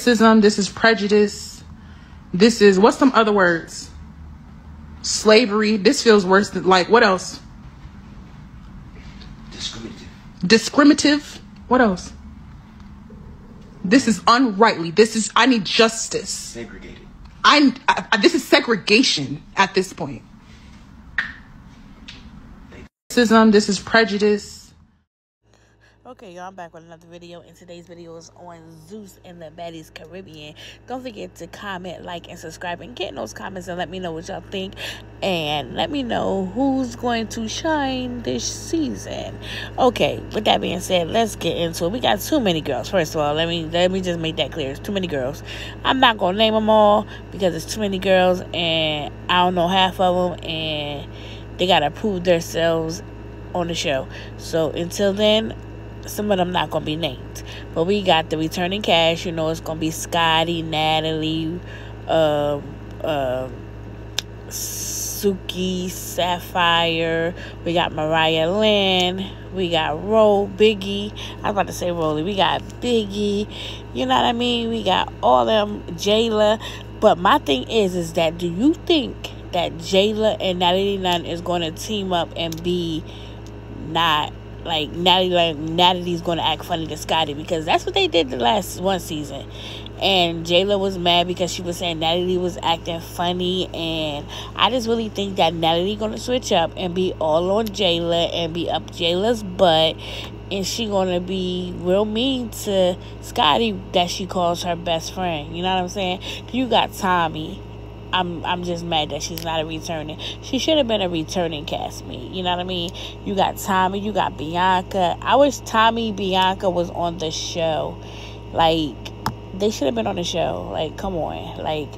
racism. This is prejudice. This is, what's some other words? Slavery. This feels worse than, like, what else? Discriminative. What else? This is unrightly. This is, I need justice. Segregated. This is segregation at this point. Racism. This is prejudice. Okay, y'all, I'm back with another video, and today's video is on Zeus and the Baddies Caribbean. Don't forget to comment, like, and subscribe, and get in those comments and let me know what y'all think, and let me know who's going to shine this season. Okay, with that being said, let's get into it. We got too many girls. First of all, let me just make that clear. It's too many girls. I'm not gonna name them all because it's too many girls, and I don't know half of them, and they gotta prove themselves on the show. So until then, some of them not gonna be named, but we got the returning cast. You know, it's gonna be Scotty, Natalie, Suki, Sapphire. We got Mariahlynn. We got biggie. I was about to say roly. We got biggie. You know what I mean? We got all them, Jehle. But my thing is that do you think that Jehle and Natalie is going to team up and be not like Natalie's going to act funny to Scotty? Because that's what they did the last one season. And Jehle was mad because she was saying Natalie was acting funny. And I just really think that Natalie going to switch up and be all on Jehle and be up Jayla's butt. And she going to be real mean to Scotty that she calls her best friend. You know what I'm saying? You got Tommie. I'm just mad that she's not a returning. She should have been a returning castmate. You know what I mean? You got Tommie. You got Bianca. I wish Tommie, Bianca was on the show. Like, they should have been on the show. Like, come on. Like,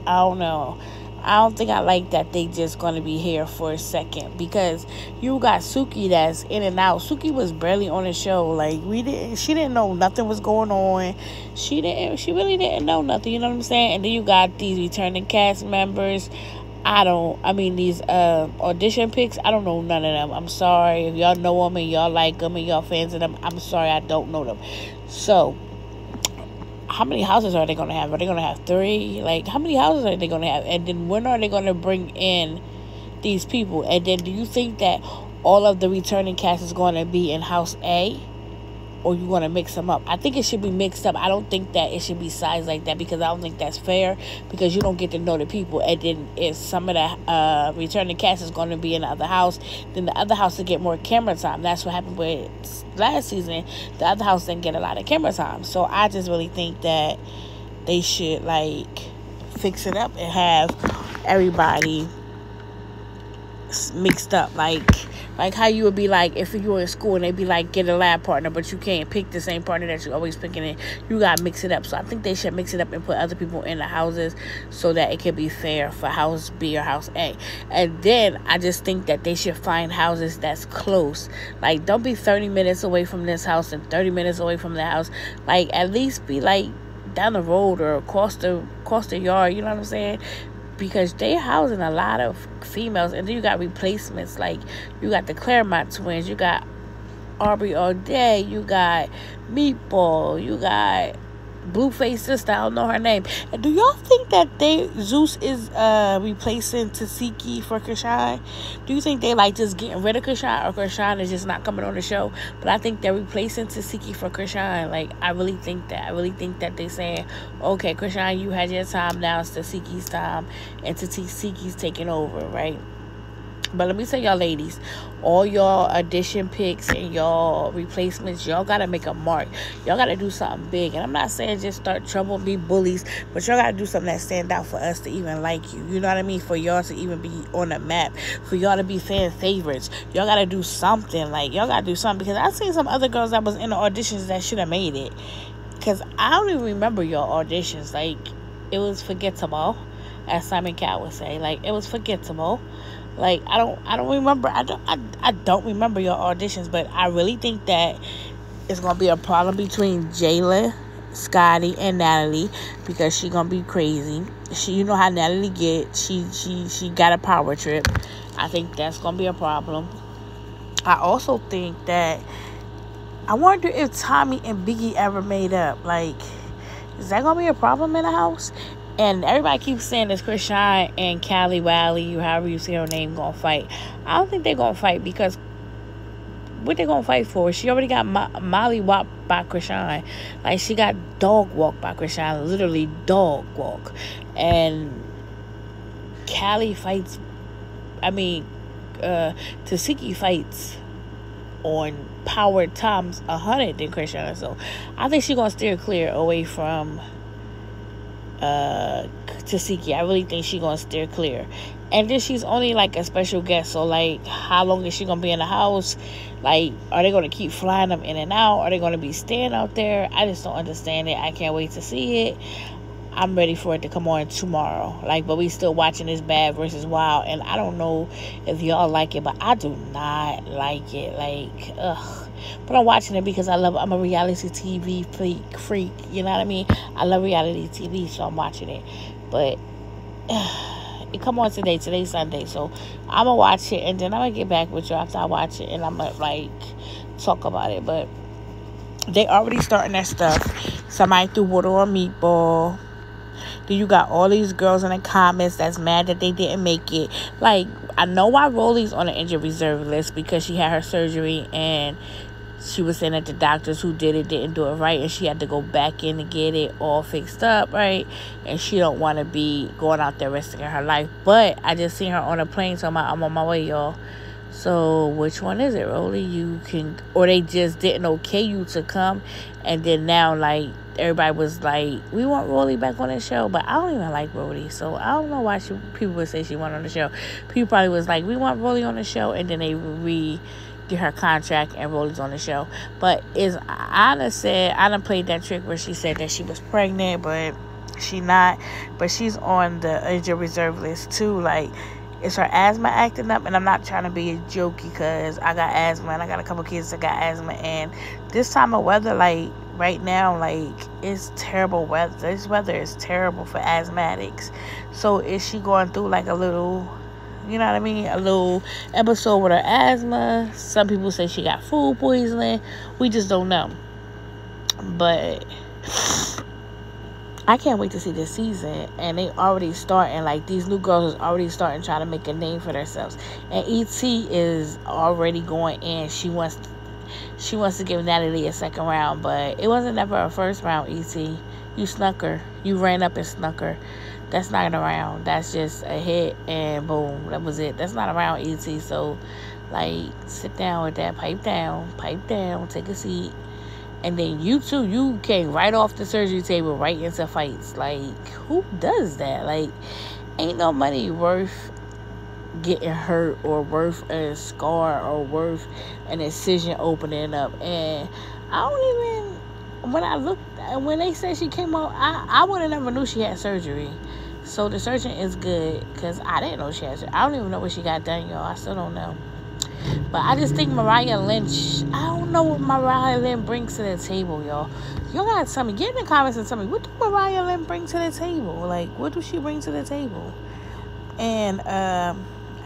I don't know. I don't think I like that they just going to be here for a second. Because you got Suki that's in and out. Suki was barely on the show. Like, she didn't know nothing was going on. She really didn't know nothing. You know what I'm saying? And then you got these returning cast members. These audition picks, I don't know none of them. I'm sorry. If y'all know them and y'all like them and y'all fans of them, I'm sorry, I don't know them. So, how many houses are they going to have? Are they going to have 3? Like, how many houses are they going to have? And then when are they going to bring in these people? And then do you think that all of the returning cast is going to be in House A? Or you want to mix them up? I think it should be mixed up. I don't think that it should be sized like that because I don't think that's fair because you don't get to know the people. And then if some of the returning cast is going to be in the other house, then the other house will get more camera time. That's what happened with last season. The other house didn't get a lot of camera time. So I just really think that they should, like, fix it up and have everybody mixed up. Like how you would be like if you were in school and they'd be like, get a lab partner, but you can't pick the same partner that you're always picking in. You got to mix it up. So I think they should mix it up and put other people in the houses so that it can be fair for House B or House A. And then I just think that they should find houses that's close. Like, don't be 30 minutes away from this house and 30 minutes away from that house. Like, at least be like down the road or across the yard. You know what I'm saying? Because they housing a lot of females. And then you got replacements. Like, you got the Claremont twins. You got Aubrey all day. You got Meatball. You got Blueface sister. I don't know her name. And do y'all think that Zeus is replacing Suki for Krishan? Do you think they like just getting rid of Krishan, or Krishan is just not coming on the show? But I think they're replacing Suki for Krishan. Like, I really think that. I really think that they're saying, okay, Krishan, you had your time, now it's Suki's time, and Suki's taking over, right? But let me tell y'all ladies, all y'all audition picks and y'all replacements, y'all got to make a mark. Y'all got to do something big. And I'm not saying just start trouble, be bullies, but y'all got to do something that stand out for us to even like you. You know what I mean? For y'all to even be on the map. For y'all to be fan favorites. Y'all got to do something. Like, y'all got to do something. Because I've seen some other girls that was in the auditions that should have made it. Because I don't even remember y'all auditions. Like, it was forgettable, as Simon Cowell would say. Like, it was forgettable. Like, I don't remember. I don't remember your auditions, but I really think that it's gonna be a problem between Jehle, Scotty, and Natalie because she gonna be crazy. You know how Natalie get. She got a power trip. I think that's gonna be a problem. I also think that I wonder if Tommie and Biggie ever made up. Like, Is that gonna be a problem in the house? And everybody keeps saying this Krishan and Callie Wally, however you say her name, gonna fight. I don't think they're gonna fight, because what they gonna fight for? She already got Molly walked by Krishan. Like, she got dog walked by Krishan. Literally dog walk. And Callie fights, Suki fights on power times 100 than Krishan. So I think she's gonna steer clear away from Suki. I really think she's gonna steer clear. And then she's only like a special guest, so like, how long is she gonna be in the house? Like, are they gonna keep flying them in and out? Are they gonna be staying out there? I just don't understand it. I can't wait to see it. I'm ready for it to come on tomorrow. Like, but we still watching this Bad versus Wild, and I don't know if y'all like it, but I do not like it. Like, ugh. But I'm watching it because I'm a reality TV freak. You know what I mean? I love reality TV, so I'm watching it. But it come on today. Today's Sunday, so I'm gonna watch it, and then I'm gonna get back with you after I watch it, and I'm gonna like talk about it. But they already starting that stuff. Somebody threw water on Meatball. Then you got all these girls in the comments that's mad that they didn't make it. Like, I know why Roly's on the injured reserve list, because she had her surgery and she was saying that the doctors who did it didn't do it right, and she had to go back in to get it all fixed up, right? And she don't want to be going out there risking her life. But I just seen her on a plane, so I'm on my way, y'all. So which one is it, Roly? You can, or they just didn't okay you to come, and then now, like, everybody was like, we want Roly back on the show. But I don't even like Roly, so I don't know why people would say she went on the show. People probably was like, we want Roly on the show, and then they get her contract and Roly's on the show. But Anna said, Anna played that trick where she said that she was pregnant, but she not. But she's on the injured reserve list too. Like, is her asthma acting up? And I'm not trying to be a jokey, because I got asthma and I got a couple kids that got asthma, and this time of weather, like right now, like, it's terrible weather. This weather is terrible for asthmatics. So is she going through like a little, you know what I mean, a little episode with her asthma? Some people say she got food poisoning. We just don't know. But I can't wait to see this season. And they already starting, like, these new girls is already starting trying to make a name for themselves. And E.T. is already going in. She wants to give Natalie a second round, but it wasn't never a first round, E.T. You snuck her. You ran up and snuck her. That's not a round. That's just a hit and boom. That was it. That's not a round, E.T. So, like, sit down with that. Pipe down. Take a seat. And then you too, you came right off the surgery table right into fights. Like, who does that? Like, ain't no money worth getting hurt or worth a scar or worth an incision opening up. And I don't even, when they said she came out, I would have never knew she had surgery. So the surgeon is good, because I didn't know she had surgery. I don't even know what she got done, y'all. I still don't know. But I just think Mariahlynn, I don't know what Mariahlynn brings to the table, y'all. Y'all gotta tell me. Get in the comments and tell me, what do Mariahlynn bring to the table? Like, what does she bring to the table? And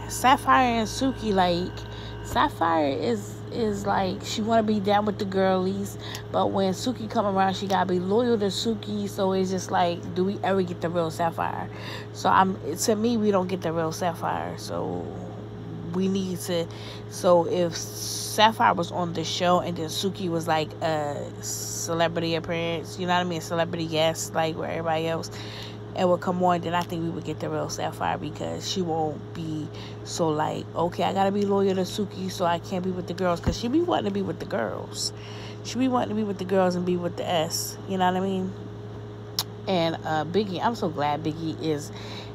Sapphire and Suki, like, Sapphire is like, she want to be down with the girlies, but when Suki come around, she gotta be loyal to Suki. So it's just like, do we ever get the real Sapphire? So to me, we don't get the real Sapphire. So we need to. So if Sapphire was on the show and then Suki was like a celebrity appearance, you know what I mean, a celebrity guest, like where everybody else, and would come on, then I think we would get the real Sapphire, because she won't be so like, okay, I gotta be loyal to Suki, so I can't be with the girls, because she be wanting to be with the girls. She be wanting to be with the girls and be with the S, you know what I mean? And Biggie, I'm so glad Biggie is,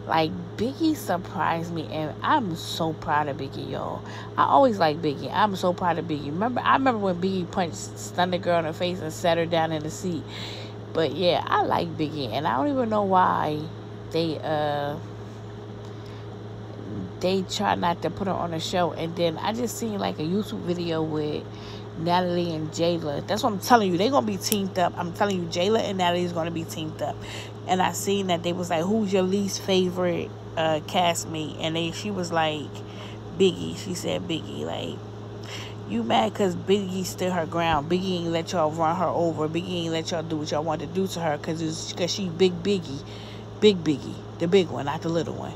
like, Biggie surprised me, and I'm so proud of Biggie, y'all. I always like Biggie. I'm so proud of Biggie. I remember when Biggie stunned the girl in the face and sat her down in the seat. But yeah, I like Biggie, and I don't even know why they try not to put her on the show. And then I just seen like a YouTube video with Natalie and Jehle. That's what I'm telling you. They're gonna be teamed up. I'm telling you, Jehle and Natalie is gonna be teamed up. And I seen that they was like, who's your least favorite castmate? And she was like, Biggie. She said Biggie. Like, You mad because Biggie stood her ground. Biggie ain't let y'all run her over. Biggie ain't let y'all do what y'all wanted to do to her because she Big Biggie. Big Biggie. The big one, not the little one.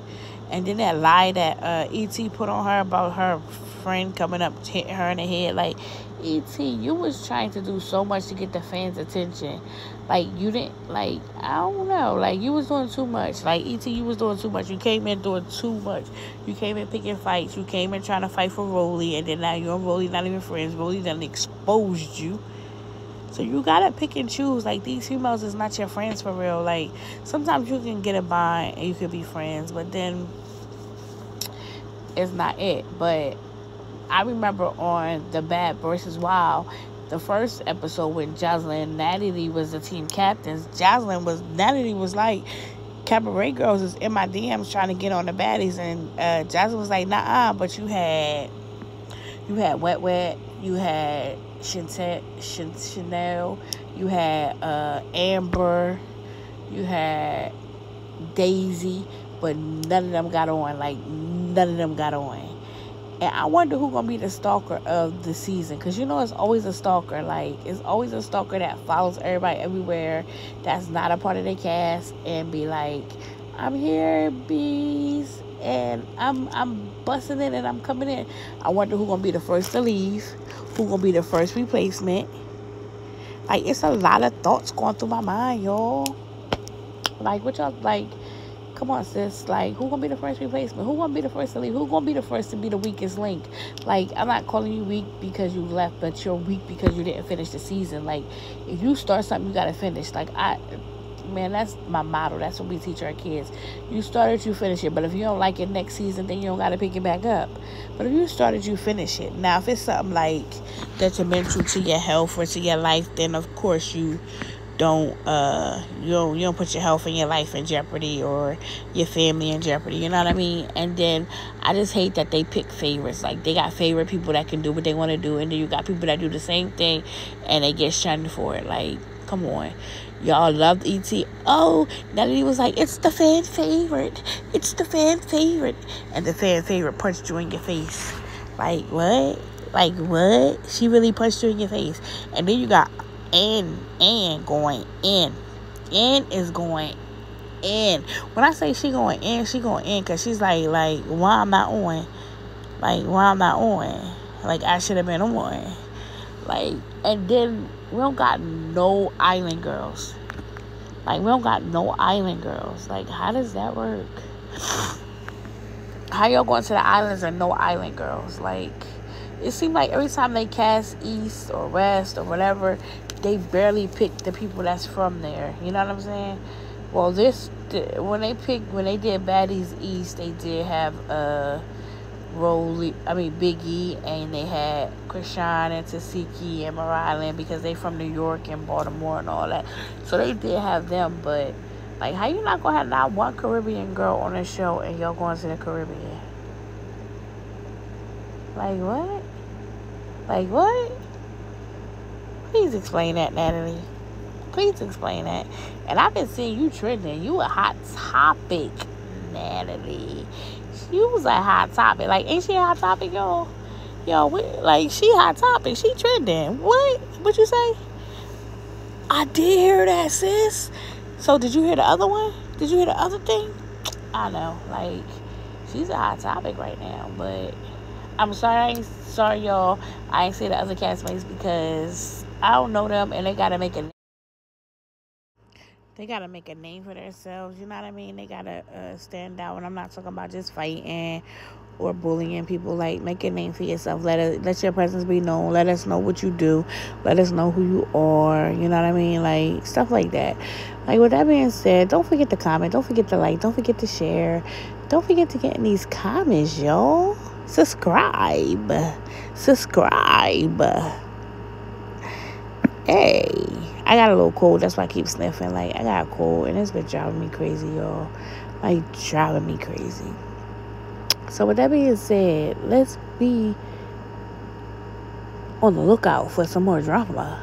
And then that lie that E.T. put on her about her friend coming up hitting her in the head. Like, E.T., you was trying to do so much to get the fans' attention. Like, you didn't, like, I don't know. Like, you was doing too much. Like, E.T., you was doing too much. You came in doing too much. You came in picking fights. You came in trying to fight for Roly. And then now you and Roly not even friends. Roly done exposed you. So you gotta pick and choose. Like, these females is not your friends for real. Like, sometimes you can get a bond and you can be friends, but then it's not it. But I remember on the Bad vs. Wild, the first episode when Jehle and Natalie was the team captains, Natalie was like, Cabaret Girls is in my DMs trying to get on the baddies, and Jehle was like, nah, but you had Wet Wet, you had Chanel, you had Amber, you had Daisy, but none of them got on. Like, none of them got on. And I wonder who gonna be the stalker of the season, because you know it's always a stalker. Like, it's always a stalker that follows everybody everywhere that's not a part of the cast and be like, I'm here, bees, and I'm busting in and I'm coming in. I wonder who gonna be the first to leave, who gonna be the first replacement. Like, it's a lot of thoughts going through my mind, y'all. Like, what y'all, like, come on, sis. Like, who gonna be the first replacement? Who gonna be the first to leave? Who gonna be the first to be the weakest link? Like, I'm not calling you weak because you left, but you're weak because you didn't finish the season. Like, if you start something, you gotta finish. Like, man, that's my motto. That's what we teach our kids. You started, you finish it. But if you don't like it next season, then you don't got to pick it back up. But if you started, you finish it. Now, if it's something like detrimental to your health or to your life, then of course you don't put your health and your life in jeopardy or your family in jeopardy. You know what I mean? And then I just hate that they pick favorites. Like, they got favorite people that can do what they want to do, and then you got people that do the same thing and they get shunned for it. Like, come on. Y'all loved E.T. Oh, Natalie was like, it's the fan favorite. It's the fan favorite. And the fan favorite punched you in your face. Like, what? Like, what? She really punched you in your face. And then you got Ann going in. Ann is going in. When I say she going in because she's like, why I'm not on? Like, why I'm not on? Like, I should have been on. Like, and then we don't got no island girls. Like, we don't got no island girls. Like, how does that work? How y'all going to the islands and no island girls? Like, it seemed like every time they cast East or West or whatever, they barely pick the people that's from there. You know what I'm saying? Well, when they did Baddies East, they did have Biggie, and they had Krishan and Suki and Mariahlynn because they from New York and Baltimore and all that. So they did have them, but like, how you not gonna have not one Caribbean girl on the show and y'all going to the Caribbean? Like, what? Like, what? Please explain that, Natalie. Please explain that. And I've been seeing you trending. You a hot topic, Natalie. You was a hot topic. Like, ain't she a hot topic, y'all? Like, she hot topic. She trending. What you say? I did hear that, sis. So, did you hear the other one? Did you hear the other thing? I know. Like, she's a hot topic right now. But I'm sorry, y'all. I ain't say the other castmates because I don't know them, and they gotta make a name for themselves. You know what I mean? They gotta stand out. And I'm not talking about just fighting or bullying people. Like, make a name for yourself. Let your presence be known. Let us know what you do. Let us know who you are. You know what I mean? Like, stuff like that. Like, with that being said, don't forget to comment. Don't forget to like. Don't forget to share. Don't forget to get in these comments, y'all. Subscribe. Hey, I got a little cold. That's why I keep sniffing. Like, I got a cold, and it's been driving me crazy, y'all. Like, driving me crazy. So, with that being said, let's be on the lookout for some more drama.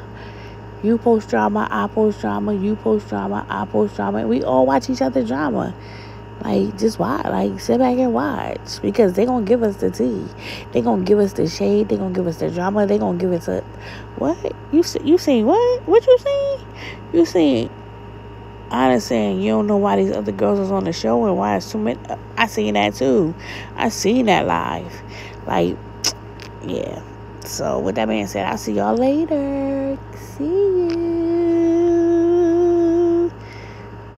You post drama, I post drama. You post drama, I post drama. We all watch each other drama. Like, just watch. Like, sit back and watch. Because they going to give us the tea. They going to give us the shade. They going to give us the drama. They going to give us a... What? You seen what? What you seen? You seen... Anna saying you don't know why these other girls is on the show and why it's too many. I seen that too. I seen that live. Like, yeah. So, with that being said, I'll see y'all later.